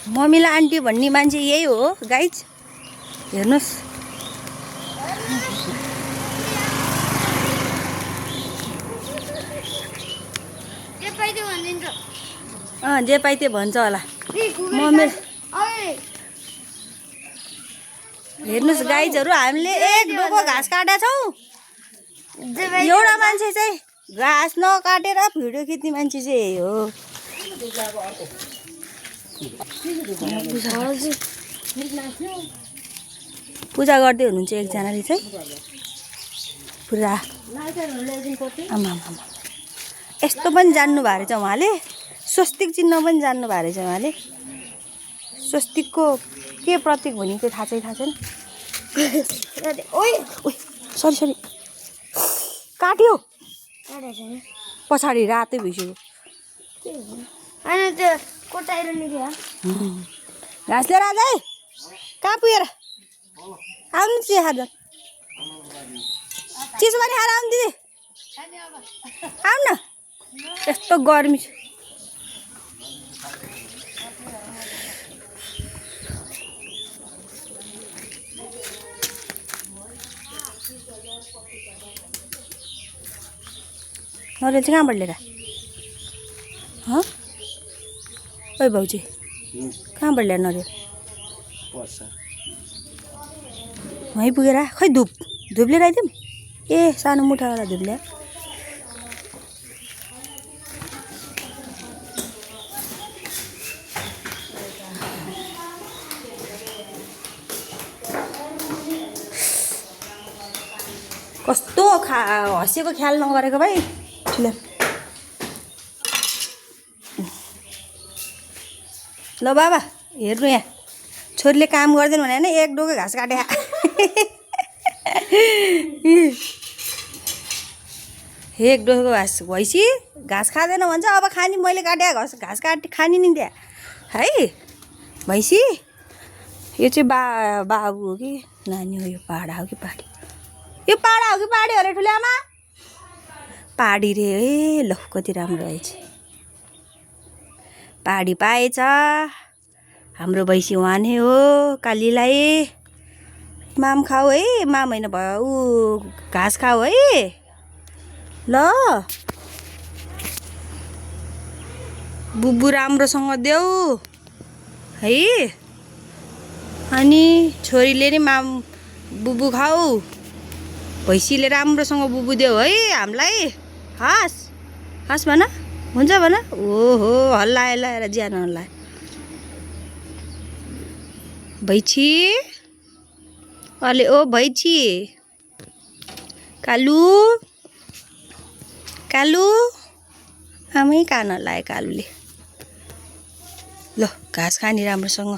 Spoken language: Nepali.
मम्मीलाई आन्टी भन्ने मान्छे यही हो गाइज हेर्नुस् जे पाइ त्यो भन्छ होला मम्मी हेर्नुस् गाइजहरु हामीले एक डोको घाँस काटेका छौं एउटा मान्छे चाहिँ घाँस नकाटेर भिडियो खिच्ने मान्छे चाहिँ यही हो पूजा गर्दै हुनुहुन्छ एकजनाले चाहिँ पुरा आमा यस्तो पनि जान्नु भएको रहेछ उहाँले स्वस्तिक चिन्ह पनि जान्नु भएको रहेछ उहाँले स्वस्तिकको के प्रतीक भनेको थाहा छैन ओइ सरी काट्यो पछाडि रातै भइसक्यो घाँस लिएर आज है कहाँ पुगेर आउनु चिया खाँदा चिसो पनि खाएर आउनु दिदी आउनु न यस्तो गर्मी छ नरियल चाहिँ कहाँबाट लिएर ओइ भाउजी कहाँबाट ल्याएर नरियल वहीँ पुगेर खै धुप लिएर आइदिउँ ए सानो मुठावाला धुप ल्याए कस्तो हँसेको ख्याल नगरेको भाइ ल बाबा हेर्नु यहाँ छोरीले काम गर्दैन भने हैन एक डोको घाँस काटे एक डोको घाँस भैँसी घाँस खाँदैन भन्छ अब खानी मैले काटे घाँस काटे खानी नि त्यहाँ है भैँसी यो चाहिँ बाबु हो कि नानी हो यो पाडा हो कि पाडी यो पाडा हो कि पाडी अरे ठुले आमा पाडी रे ए ल कति राम्रो रहेछ पाडी पाएछ हाम्रो भैँसी उहाँ नै हो कालीलाई माम खाऊ है माम होइन भयो ऊ घाँस खाऊ है ल बुबु राम्रोसँग देऊ है अनि छोरीले नि माम बुबु खाऊ भैँसीले राम्रोसँग बुबु देऊ है हामीलाई हस् भन हुन्छ भन ओहो हल्लाएर ज्यान हल्लाए भैँसी अले ओ भैँसी कालु आमै कान हल्लाए कालुले ल घाँस खाने राम्रोसँग